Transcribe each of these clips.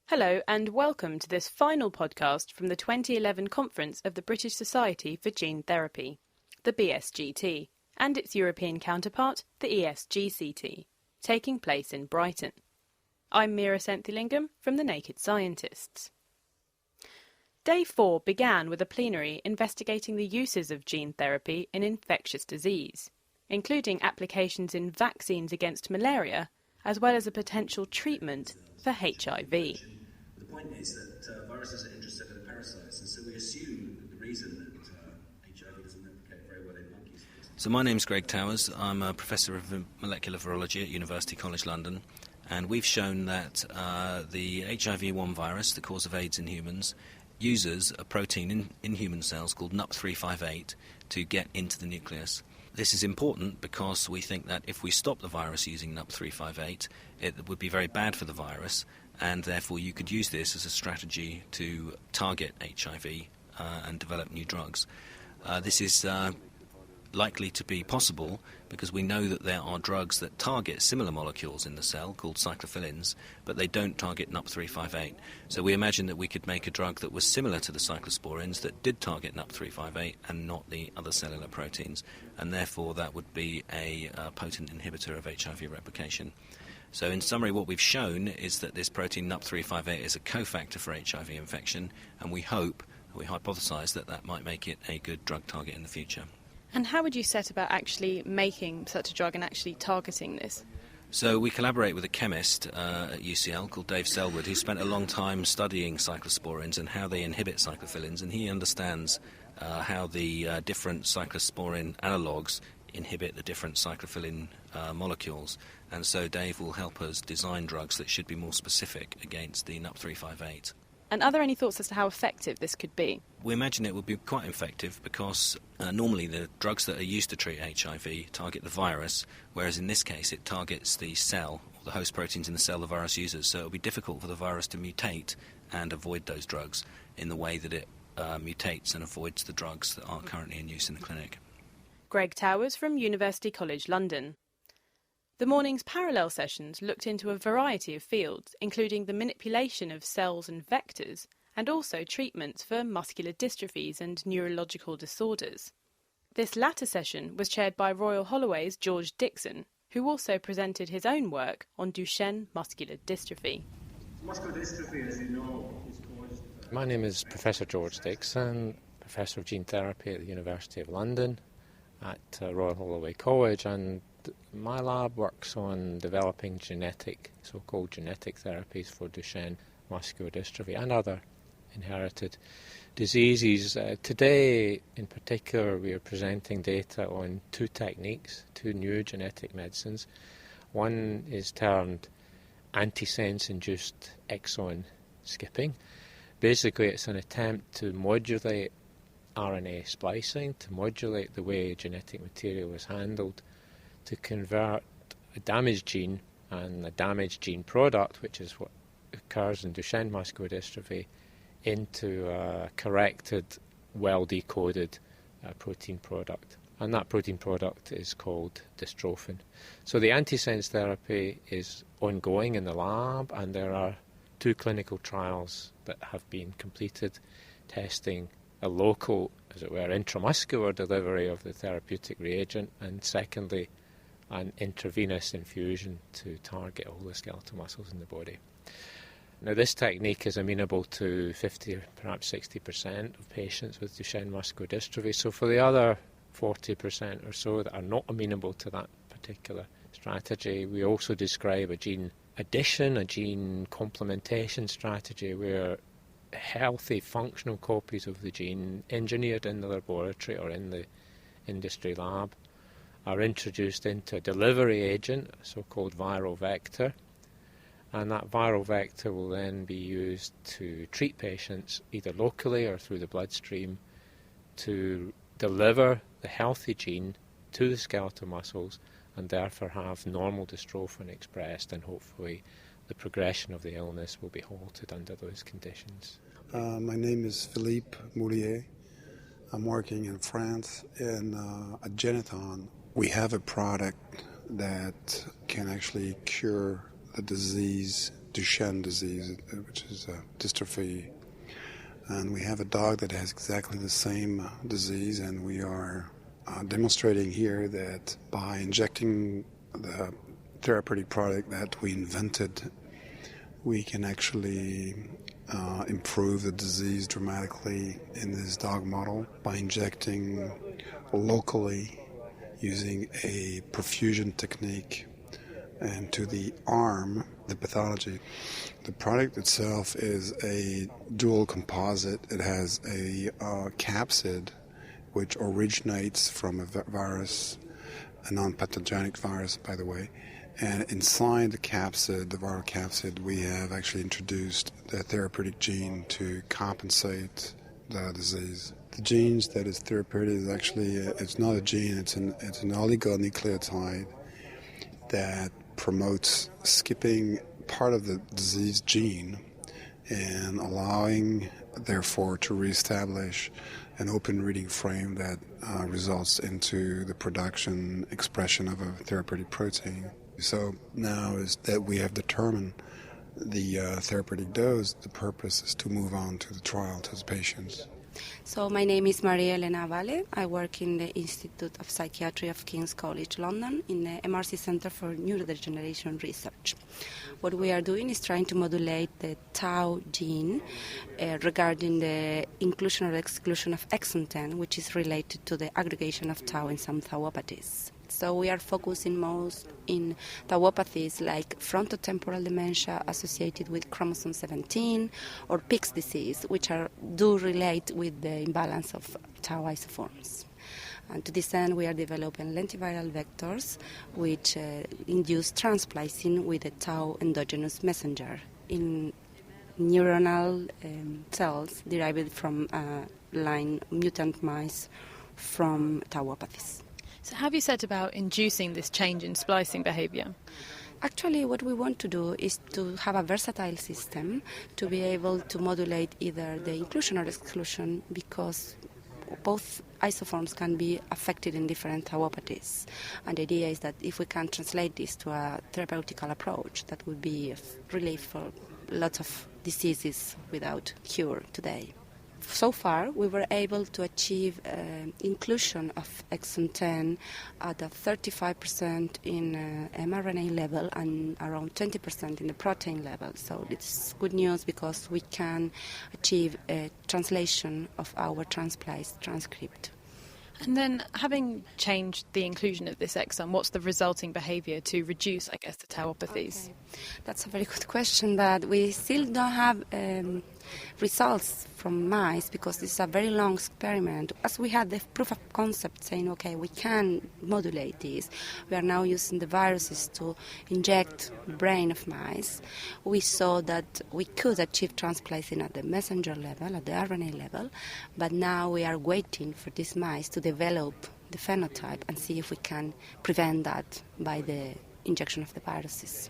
Hello and welcome to this final podcast from the 2011 conference of the British Society for Gene Therapy, the BSGT, and its European counterpart, the ESGCT, taking place in Brighton. I'm Mira Senthilingam from The Naked Scientists. Day 4 began with a plenary investigating the uses of gene therapy in infectious disease, including applications in vaccines against malaria, as well as a potential treatment for HIV. The point is that viruses are interested in parasites, and so we assume that the reason that HIV doesn't replicate very well in monkeys. So my name's Greg Towers. I'm a professor of molecular virology at University College London, and we've shown that the HIV-1 virus, the cause of AIDS in humans, uses a protein in human cells called NUP358 to get into the nucleus. This is important because we think that if we stop the virus using NUP358, it would be very bad for the virus, and therefore you could use this as a strategy to target HIV and develop new drugs. This is likely to be possible because we know that there are drugs that target similar molecules in the cell called cyclophilins, but they don't target NUP358. So we imagine that we could make a drug that was similar to the cyclosporins that did target NUP358 and not the other cellular proteins, and therefore that would be a potent inhibitor of HIV replication. So in summary, what we've shown is that this protein NUP358 is a cofactor for HIV infection, and we hypothesize that that might make it a good drug target in the future. And how would you set about actually making such a drug and actually targeting this? So we collaborate with a chemist at UCL called Dave Selwood, who spent a long time studying cyclosporins and how they inhibit cyclophilins, and he understands how the different cyclosporin analogues inhibit the different cyclophilin molecules. And so Dave will help us design drugs that should be more specific against the NUP358. And are there any thoughts as to how effective this could be? We imagine it would be quite effective because normally the drugs that are used to treat HIV target the virus, whereas in this case it targets the cell, or the host proteins in the cell the virus uses. So it would be difficult for the virus to mutate and avoid those drugs in the way that it mutates and avoids the drugs that are currently in use in the clinic. Greg Towers from University College London. The morning's parallel sessions looked into a variety of fields, including the manipulation of cells and vectors, and also treatments for muscular dystrophies and neurological disorders. This latter session was chaired by Royal Holloway's George Dixon, who also presented his own work on Duchenne muscular dystrophy. Muscular dystrophy, as you know, is caused... My name is Professor George Dixon, Professor of Gene Therapy at the University of London at Royal Holloway College, and my lab works on developing so-called genetic therapies for Duchenne muscular dystrophy and other inherited diseases. Today, in particular, we are presenting data on two techniques, two new genetic medicines. One is termed antisense-induced exon skipping. Basically, it's an attempt to modulate RNA splicing, to modulate the way genetic material is handled, to convert a damaged gene and a damaged gene product, which is what occurs in Duchenne muscular dystrophy, into a corrected, well-decoded protein product. And that protein product is called dystrophin. So the antisense therapy is ongoing in the lab, and there are two clinical trials that have been completed testing a local, as it were, intramuscular delivery of the therapeutic reagent, and secondly, an intravenous infusion to target all the skeletal muscles in the body. Now, this technique is amenable to 50 or perhaps 60% of patients with Duchenne muscular dystrophy. So for the other 40% or so that are not amenable to that particular strategy, we also describe a gene addition, a gene complementation strategy where healthy functional copies of the gene engineered in the laboratory or in the industry lab are introduced into a delivery agent, a so-called viral vector, and that viral vector will then be used to treat patients either locally or through the bloodstream to deliver the healthy gene to the skeletal muscles and therefore have normal dystrophin expressed, and hopefully the progression of the illness will be halted under those conditions. My name is Philippe Moulier. I'm working in France at Geneton. We have a product that can actually cure the disease Duchenne disease, which is a dystrophy. And we have a dog that has exactly the same disease, and we are demonstrating here that by injecting the therapeutic product that we invented, we can actually improve the disease dramatically in this dog model by injecting locally using a perfusion technique into the arm, the pathology. The product itself is a dual composite. It has a capsid which originates from a virus, a non-pathogenic virus, by the way. And inside the capsid, the viral capsid, we have actually introduced the therapeutic gene to compensate the disease. The gene that is therapeutic is actually, it's not a gene, it's an oligonucleotide that promotes skipping part of the disease gene and allowing, therefore, to reestablish an open reading frame that results into the production, expression of a therapeutic protein. So now is that we have determined the therapeutic dose, the purpose is to move on to the trial to the patients. So my name is Maria Elena Vale. I work in the Institute of Psychiatry of King's College London in the MRC Centre for Neurodegeneration Research. What we are doing is trying to modulate the tau gene regarding the inclusion or exclusion of exon 10, which is related to the aggregation of tau in some tauopathies. So we are focusing most in tauopathies like frontotemporal dementia associated with chromosome 17 or Pick's disease, which do relate with the imbalance of tau isoforms. And to this end, we are developing lentiviral vectors which induce transplicing with a tau endogenous messenger in neuronal cells derived from line mutant mice from tauopathies. So have you set about inducing this change in splicing behaviour? Actually, what we want to do is to have a versatile system to be able to modulate either the inclusion or exclusion, because both isoforms can be affected in different tauopathies. And the idea is that if we can translate this to a therapeutical approach, that would be a relief for lots of diseases without cure today. So far, we were able to achieve inclusion of exon 10 at a 35% in mRNA level and around 20% in the protein level. So it's good news because we can achieve a translation of our transpliced transcript. And then, having changed the inclusion of this exon, what's the resulting behaviour to reduce, I guess, the tauopathies? Okay. That's a very good question, but we still don't have results from mice because this is a very long experiment. As we had the proof of concept saying, okay, we can modulate this, we are now using the viruses to inject the brain of mice. We saw that we could achieve transplicing at the messenger level, at the RNA level, but now we are waiting for these mice to develop the phenotype and see if we can prevent that by the injection of the viruses.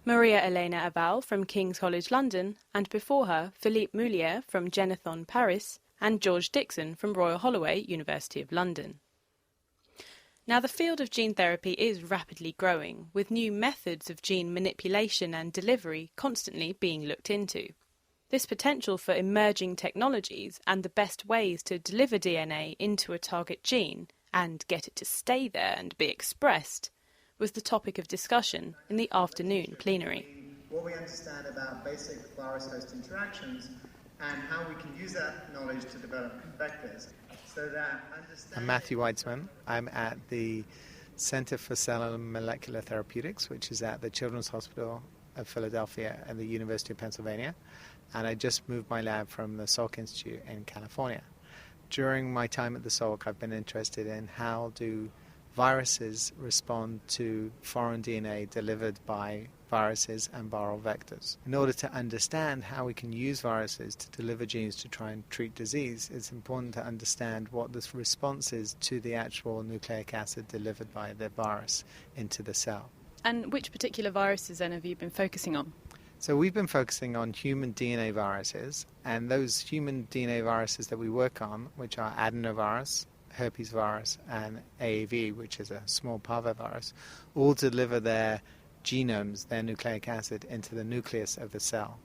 Maria Elena Aval from King's College London, and before her, Philippe Moulier from Genethon Paris, and George Dixon from Royal Holloway, University of London. Now, the field of gene therapy is rapidly growing, with new methods of gene manipulation and delivery constantly being looked into. This potential for emerging technologies and the best ways to deliver DNA into a target gene and get it to stay there and be expressed was the topic of discussion in the afternoon plenary. What we understand about basic virus-host interactions and how we can use that knowledge to develop vectors. So that I'm Matthew Weitzman. I'm at the Center for Cellular and Molecular Therapeutics, which is at the Children's Hospital of Philadelphia and the University of Pennsylvania. And I just moved my lab from the Salk Institute in California. During my time at the Salk, I've been interested in how do viruses respond to foreign DNA delivered by viruses and viral vectors. In order to understand how we can use viruses to deliver genes to try and treat disease, it's important to understand what the response is to the actual nucleic acid delivered by the virus into the cell. And which particular viruses then have you been focusing on? So we've been focusing on human DNA viruses, and those human DNA viruses that we work on, which are adenovirus, herpes virus, and AAV, which is a small parvovirus, all deliver their genomes, their nucleic acid, into the nucleus of the cell.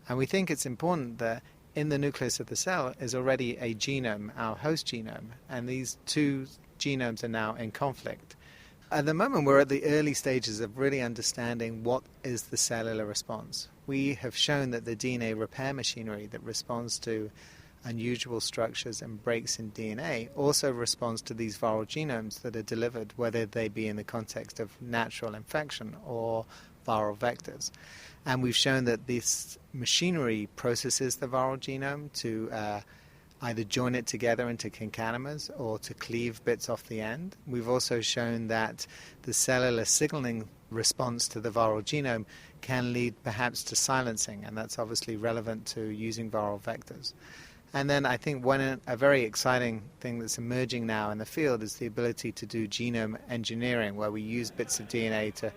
And we think it's important that in the nucleus of the cell is already a genome, our host genome, and these two genomes are now in conflict. At the moment, we're at the early stages of really understanding what is the cellular response. We have shown that the DNA repair machinery that responds to unusual structures and breaks in DNA also responds to these viral genomes that are delivered, whether they be in the context of natural infection or viral vectors. And we've shown that this machinery processes the viral genome to either join it together into concatenamers or to cleave bits off the end. We've also shown that the cellular signaling response to the viral genome can lead perhaps to silencing, and that's obviously relevant to using viral vectors. And then I think a very exciting thing that's emerging now in the field is the ability to do genome engineering, where we use bits of DNA to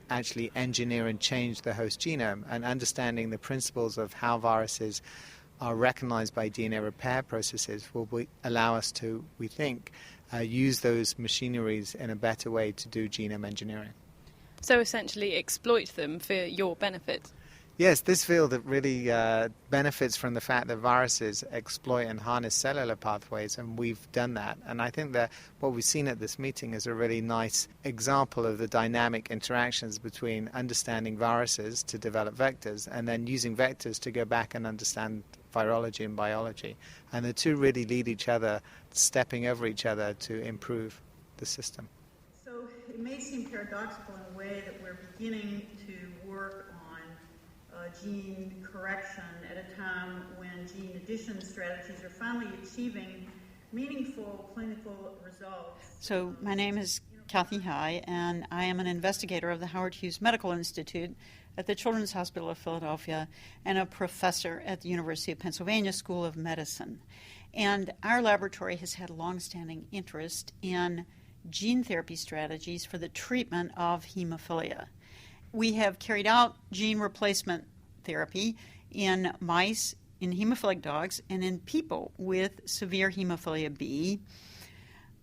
actually engineer and change the host genome, and understanding the principles of how viruses are recognized by DNA repair processes will allow us to, we think, use those machineries in a better way to do genome engineering. So essentially exploit them for your benefit. Yes, this field really benefits from the fact that viruses exploit and harness cellular pathways, and we've done that. And I think that what we've seen at this meeting is a really nice example of the dynamic interactions between understanding viruses to develop vectors and then using vectors to go back and understand virology and biology. And the two really lead each other, stepping over each other to improve the system. So it may seem paradoxical in a way that we're beginning to work on gene correction at a time when gene addition strategies are finally achieving meaningful clinical results. So my name is Kathy High, and I am an investigator of the Howard Hughes Medical Institute at the Children's Hospital of Philadelphia and a professor at the University of Pennsylvania School of Medicine. And our laboratory has had longstanding interest in gene therapy strategies for the treatment of hemophilia. We have carried out gene replacement therapy in mice, in hemophilic dogs, and in people with severe hemophilia B.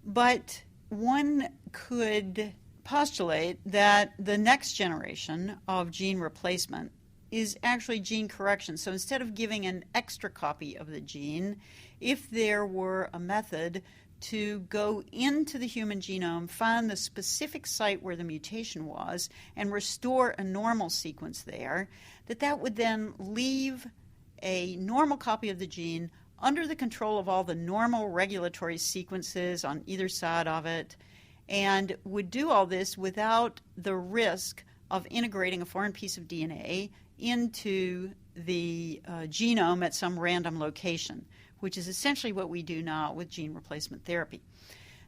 But one could postulate that the next generation of gene replacement is actually gene correction. So instead of giving an extra copy of the gene, if there were a method to go into the human genome, find the specific site where the mutation was, and restore a normal sequence there, that would then leave a normal copy of the gene under the control of all the normal regulatory sequences on either side of it, and would do all this without the risk of integrating a foreign piece of DNA into the genome at some random location, which is essentially what we do now with gene replacement therapy.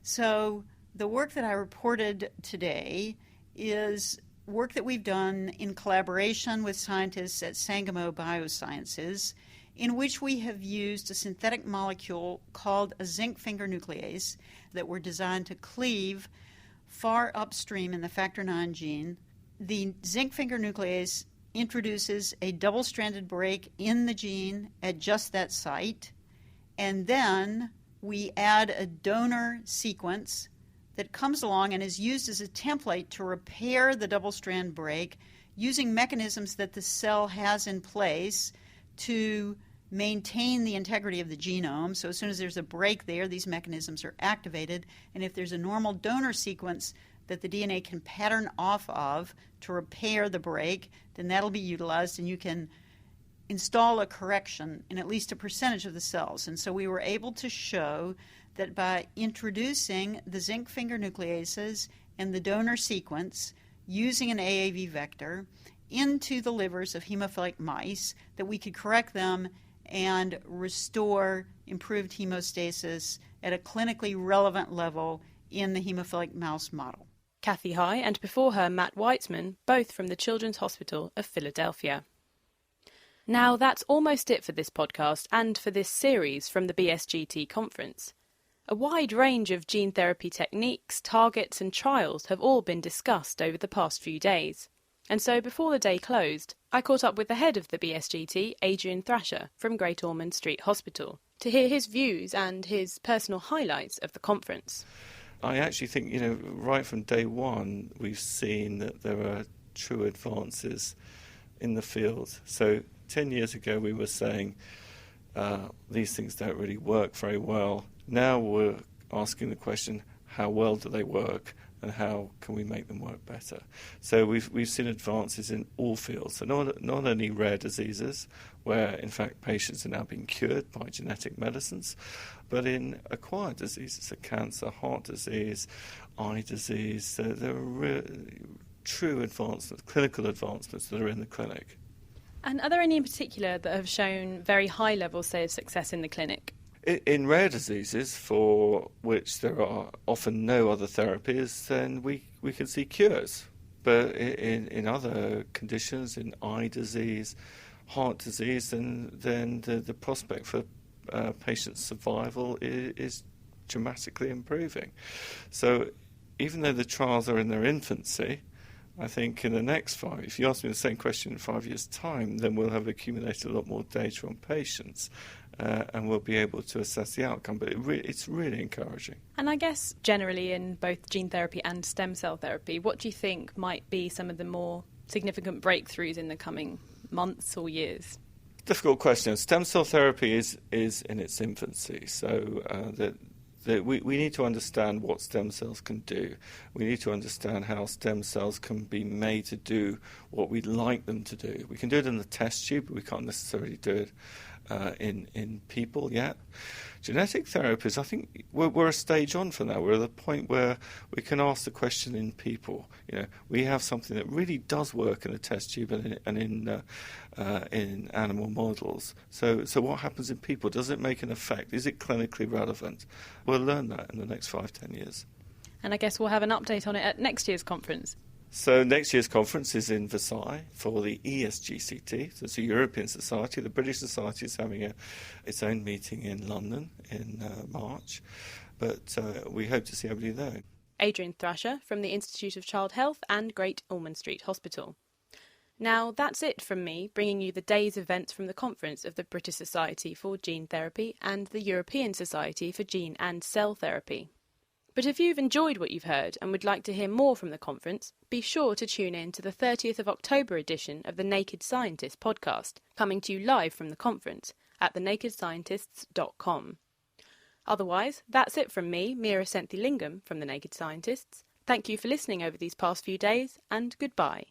So the work that I reported today is work that we've done in collaboration with scientists at Sangamo Biosciences, in which we have used a synthetic molecule called a zinc finger nuclease that were designed to cleave far upstream in the factor IX gene. The zinc finger nuclease introduces a double-stranded break in the gene at just that site, and then we add a donor sequence that comes along and is used as a template to repair the double-strand break using mechanisms that the cell has in place to maintain the integrity of the genome. So as soon as there's a break there, these mechanisms are activated, and if there's a normal donor sequence that the DNA can pattern off of to repair the break, then that'll be utilized, and you can install a correction in at least a percentage of the cells. And so we were able to show that by introducing the zinc finger nucleases and the donor sequence using an AAV vector into the livers of hemophilic mice, that we could correct them and restore improved hemostasis at a clinically relevant level in the hemophilic mouse model. Kathy High and before her Matt Weitzman, both from the Children's Hospital of Philadelphia. Now that's almost it for this podcast and for this series from the BSGT conference. A wide range of gene therapy techniques, targets and trials have all been discussed over the past few days. And so before the day closed, I caught up with the head of the BSGT, Adrian Thrasher, from Great Ormond Street Hospital, to hear his views and his personal highlights of the conference. I actually think, right from day one, we've seen that there are true advances in the field. So 10 years ago we were saying these things don't really work very well. Now we're asking the question, how well do they work, and how can we make them work better? So we've seen advances in all fields. So not only rare diseases, where in fact patients are now being cured by genetic medicines, but in acquired diseases, so cancer, heart disease, eye disease. There are true advancements, clinical advancements that are in the clinic. And are there any in particular that have shown very high levels, say, of success in the clinic? In rare diseases for which there are often no other therapies, then we can see cures. But in other conditions, in eye disease, heart disease, then the prospect for patient survival is dramatically improving. So even though the trials are in their infancy, I think in the next if you ask me the same question in 5 years' time, then we'll have accumulated a lot more data on patients and we'll be able to assess the outcome. But it's really encouraging. And I guess generally in both gene therapy and stem cell therapy, what do you think might be some of the more significant breakthroughs in the coming months or years? Difficult question. Stem cell therapy is in its infancy, so we need to understand what stem cells can do. We need to understand how stem cells can be made to do what we'd like them to do. We can do it in the test tube, but we can't necessarily do it in people yet. Genetic therapies, I think we're a stage on from that. We're at the point where we can ask the question in people. We have something that really does work in a test tube and in animal models. So what happens in people? Does it make an effect? Is it clinically relevant? We'll learn that in the next 5-10 years. And I guess we'll have an update on it at next year's conference. So next year's conference is in Versailles for the ESGCT. So it's a European society. The British Society is having its own meeting in London in March. But we hope to see everybody there. Adrian Thrasher from the Institute of Child Health and Great Ormond Street Hospital. Now, that's it from me, bringing you the day's events from the conference of the British Society for Gene Therapy and the European Society for Gene and Cell Therapy. But if you've enjoyed what you've heard and would like to hear more from the conference, be sure to tune in to the 30th of October edition of the Naked Scientist podcast, coming to you live from the conference at thenakedscientists.com. Otherwise, that's it from me, Meera Senthilingam from The Naked Scientists. Thank you for listening over these past few days, and goodbye.